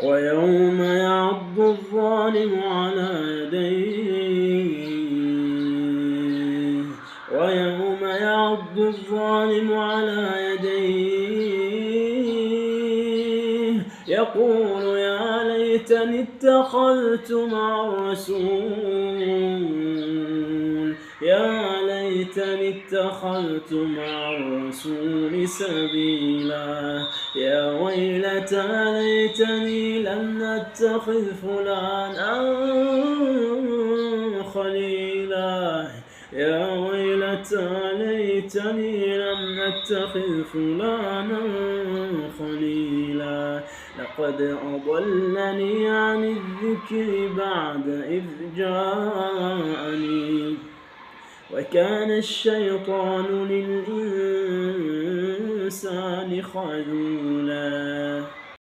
ويوم يعض الظالم على يديه يقول يا ليتني اتخذت مع الرسول سبيلا. يا ويلتى ليتني لم أتخذ فلانا خليلا. يا ويلتى ليتني لم أتخذ فلانا خليلا. لقد أضلني عن الذكر بعد إذ جاءني وكان الشيطان للإنسان خذولا.